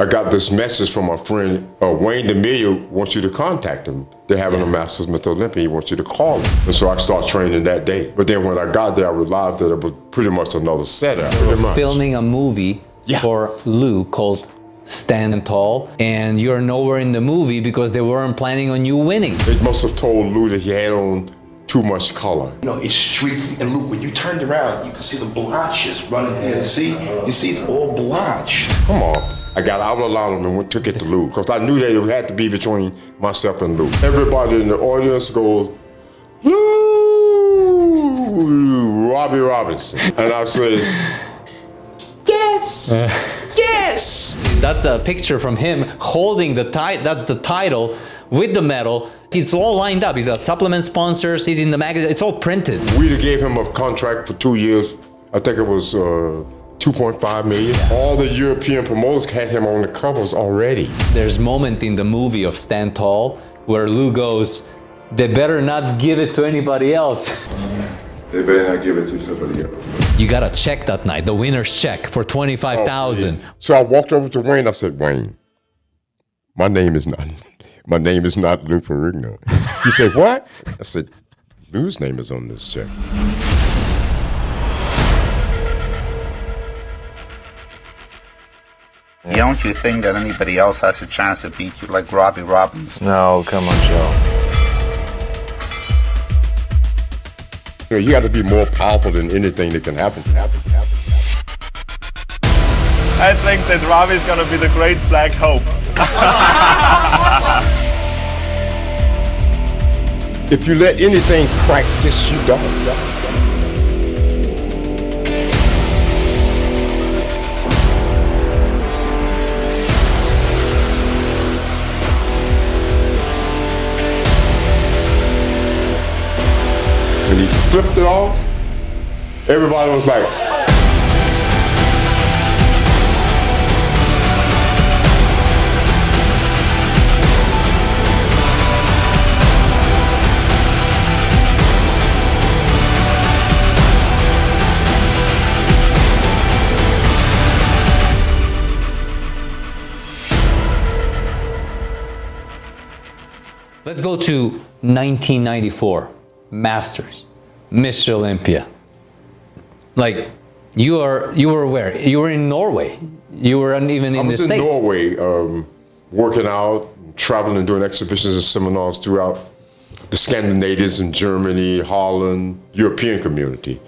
I got this message from my friend, Wayne D'Amelio wants you to contact him. They're having a Masters Mr.Olympia, he wants you to call him. And so I started training that day. But then when I got there, I realized that it was pretty much another setup. Filming a movie for Lou called Stand Tall, and you're nowhere in the movie because they weren't planning on you winning. They must have told Lou that he had on too much color. You know, it's streaky. And look, when you turned around, you can see the blotches running here. You see it's all blotched. Come on. I got out of line and took it to Lou, because I knew that it had to be between myself and Lou. Everybody in the audience goes, Lou, Robby Robinson. And I says, yes, yes. That's a picture from him holding the that's the title with the medal. It's all lined up. He's got supplement sponsors, he's in the magazine, it's all printed. We gave him a contract for 2 years. I think it was 2.5 million. All the European promoters had him on the covers already. There's a moment in the movie of Stand Tall where Lou goes, they better not give it to anybody else. They better not give it to somebody else. You got a check that night, the winner's check for $25,000. So I walked over to Wayne, I said, Wayne, my name is not Lou Ferrigno. He said, what? I said, Lou's name is on this check. Don't you think that anybody else has a chance to beat you like Robby Robinson? No, come on, Joe. You know, you got to be more powerful than anything that can happen. I think that Robby's gonna be the great black hope. If you let anything crack, just you don't. When he flipped it off, everybody was like, Let's go to 1994, Masters, Mr. Olympia. Like, you were where? You were in Norway. You weren't even in the States. I was in Norway, working out, traveling and doing exhibitions and seminars throughout the Scandinavians in Germany, Holland, European community.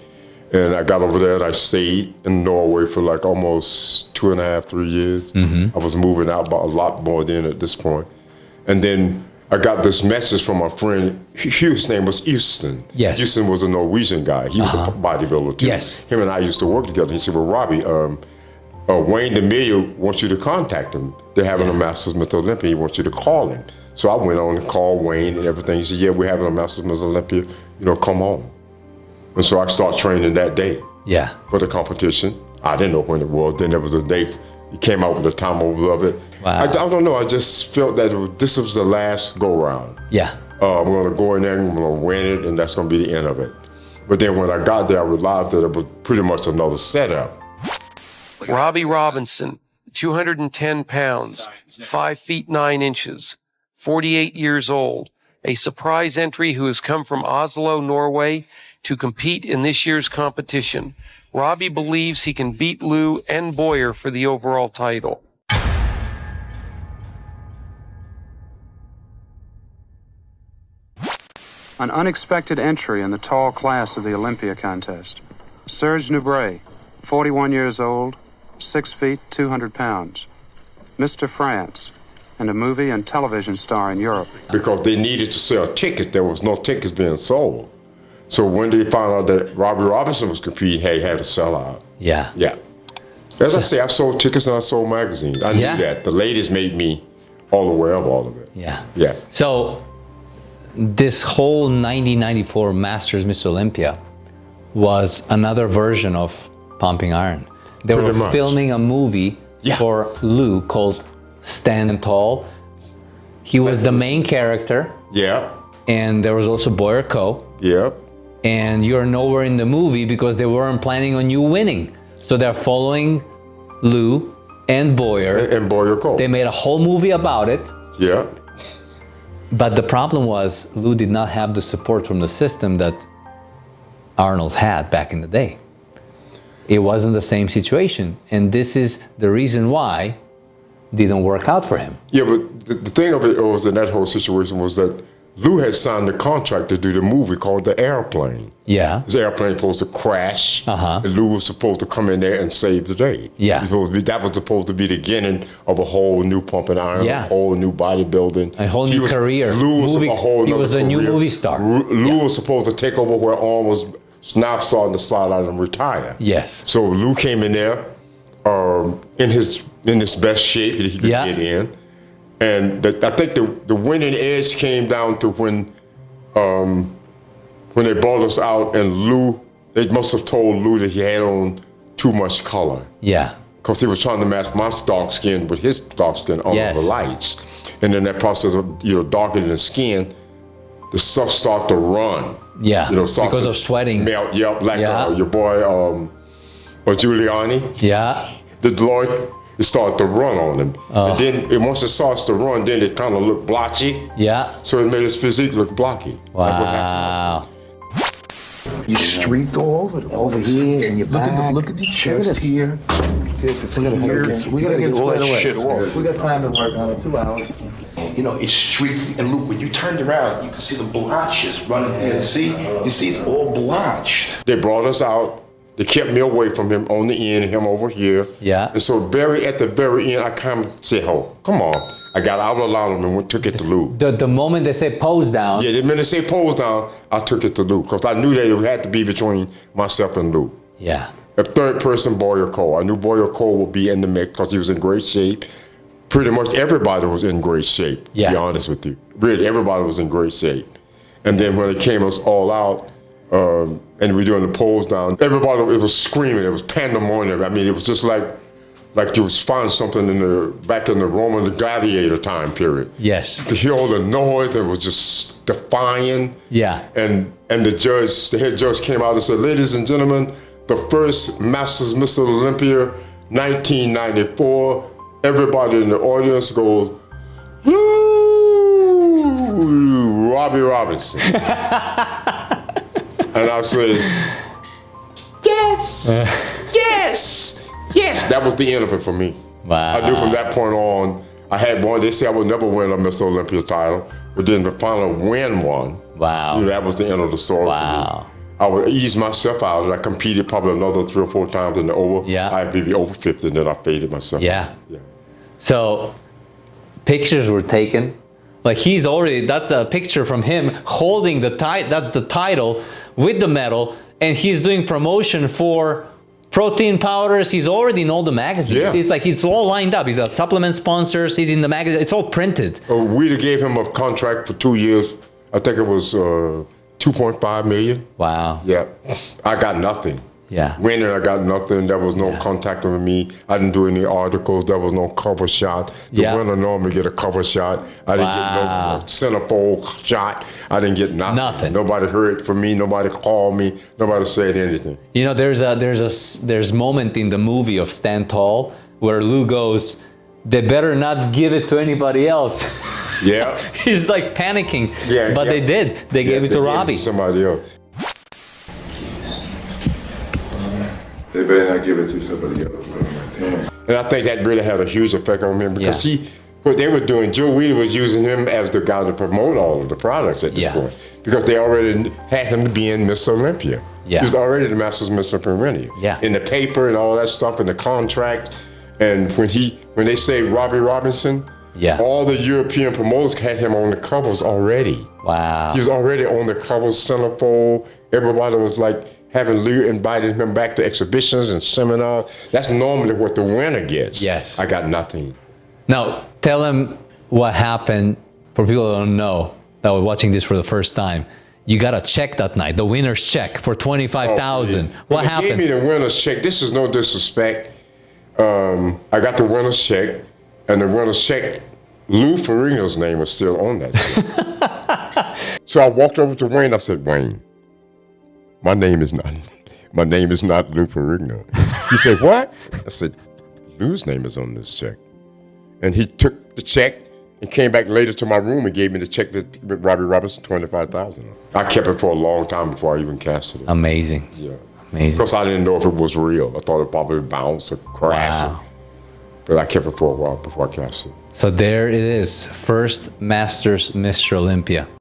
And I got over there and I stayed in Norway for like almost 2.5, 3 years. I was moving out a lot more then at this point. And then I got this message from my friend, his name was Houston. Yes. Houston was a Norwegian guy. He was a bodybuilder too. Yes. Him and I used to work together. He said, well, Robby, Wayne D'Amelio wants you to contact him. They're having a Masters Mr.Olympia. He wants you to call him. So I went on and called Wayne and everything. He said, yeah, we're having a Masters Mr.Olympia. You know, come on. And so I started training that day for the competition. I didn't know when it was. Then there was a day, he came out with the time of it. Wow. I don't know, I just felt that this was the last go-round. Yeah. I'm gonna go in there, I'm gonna win it, and that's gonna be the end of it. But then when I got there, I realized that it was pretty much another setup. Robby Robinson, 210 pounds, 5 feet 9 inches, 48 years old, a surprise entry who has come from Oslo, Norway, to compete in this year's competition. Robby believes he can beat Lou and Boyer for the overall title. An unexpected entry in the tall class of the Olympia contest. Serge Nubret, 41 years old, 6 feet, 200 pounds. Mr. France, and a movie and television star in Europe. Because they needed to sell tickets, there was no tickets being sold. So when they found out that Robby Robinson was competing, he had to sell out. Yeah. Yeah. As I say, I sold tickets and I sold magazines. I knew that. The ladies made me all aware of all of it. Yeah. Yeah. So this whole 1994 Masters Mr. Olympia was another version of Pumping Iron. They were filming a movie for Lou called Stand Tall. He was the main character. Yeah. And there was also Boyer Coe. Yeah. And you're nowhere in the movie because they weren't planning on you winning. So they're following Lou and Boyer. And Boyer Coe. They made a whole movie about it. Yeah. But the problem was Lou did not have the support from the system that Arnold had back in the day. It wasn't the same situation. And this is the reason why it didn't work out for him. Yeah, but the thing of it was in that whole situation was that Lou had signed a contract to do the movie called The Airplane. Yeah. This airplane was supposed to crash, and Lou was supposed to come in there and save the day. Yeah. That was supposed to be the beginning of a whole new pumping iron, a whole new bodybuilding. A whole new career. Lou was a whole he was the new movie star. Lou was supposed to take over where Arnold was now starting to slide out and retire. Yes. So Lou came in there in his best shape that he could get in. And I think the winning edge came down to when they brought us out and Lou, they must have told Lou that he had on too much color. Yeah. Because he was trying to match my dark skin with his dark skin under the lights. And in that process of, darkening the skin, the stuff started to run. Yeah, because of sweating. Melt, like your boy Giuliani. Yeah. The lawyer, it started to run on him. And then once it starts to run, then it kind of looked blotchy. Yeah. So it made his physique look blocky. Wow. You streaked all over here and your back. Look at the chest here. We gotta get all that shit off. We got time to work on it, 2 hours. It's streaked. And look, when you turned around, you can see the blotches running here. See? You see, it's all blotched. They brought us out. They kept me away from him on the end, him over here. Yeah. And so at the very end, I kind of said, oh, come on. I got out of the line and took it to Lou. The moment they say pose down. Yeah, the minute they say pose down, I took it to Lou because I knew that it had to be between myself and Lou. Yeah. A third person, Boyer Coe. I knew Boyer Coe would be in the mix because he was in great shape. Pretty much everybody was in great shape, to be honest with you. Really, everybody was in great shape. And then when it came us all out, and we were doing the pose down, everybody, it was screaming, it was pandemonium. I mean, it was just like you was finding something back in the Roman gladiator time period. Yes. You could hear all the noise, and it was just defying. Yeah. And the head judge came out and said, ladies and gentlemen, the first Masters Mr.Olympia, 1994, everybody in the audience goes, Lou, Robby Robinson. And I says, yes, yes, yes. That was the end of it for me. Wow. I knew from that point on, I had one. They said I would never win a Mr. Olympia title, but then to finally win one, wow. That was the end of the story for me. I would ease myself out, and I competed probably another 3 or 4 times in the over. Yeah. I'd be over 50, and then I faded myself. Yeah. So pictures were taken. Like that's a picture from him holding that's the title with the medal, and he's doing promotion for protein powders. He's already in all the magazines. Yeah. It's like it's all lined up. He's got supplement sponsors. He's in the magazine. It's all printed. We gave him a contract for 2 years. I think it was 2.5 million. Wow. Yeah. I got nothing. Yeah. Winning, I got nothing. There was no contact with me. I didn't do any articles. There was no cover shot. The winner normally get a cover shot. I didn't get no centerfold shot. I didn't get nothing. Nothing. Nobody heard from me. Nobody called me. Nobody said anything. There's moment in the movie of Stand Tall where Lou goes, they better not give it to anybody else. Yeah. He's like panicking. Yeah. But they did. They gave it to Robby. Somebody else. They better not give it to somebody else. And I think that really had a huge effect on him because what they were doing, Joe Wheeler was using him as the guy to promote all of the products at this point because they already had him to be in Miss Olympia. Yeah. He was already the Masters Mr.Olympia. Yeah. In the paper and all that stuff, in the contract. And when they say Robby Robinson, all the European promoters had him on the covers already. Wow. He was already on the covers, centerfold. Everybody was like, having Lou invited him back to exhibitions and seminars. That's normally what the winner gets. Yes. I got nothing. Now, tell him what happened for people who don't know that were watching this for the first time. You got a check that night, the winner's check for $25,000. What happened? They gave me the winner's check. This is no disrespect. I got the winner's check, and the winner's check, Lou Ferrigno's name was still on that check. So I walked over to Wayne. I said, Wayne, my name is not Lou Ferrigno. He said, what? I said, Lou's name is on this check. And he took the check and came back later to my room and gave me the check that Robby Robinson, $25,000. I kept it for a long time before I even cashed it. Amazing. Yeah. Amazing. Because I didn't know if it was real. I thought it probably bounced or crashed. Wow. But I kept it for a while before I cashed it. So there it is. First Masters Mr. Olympia.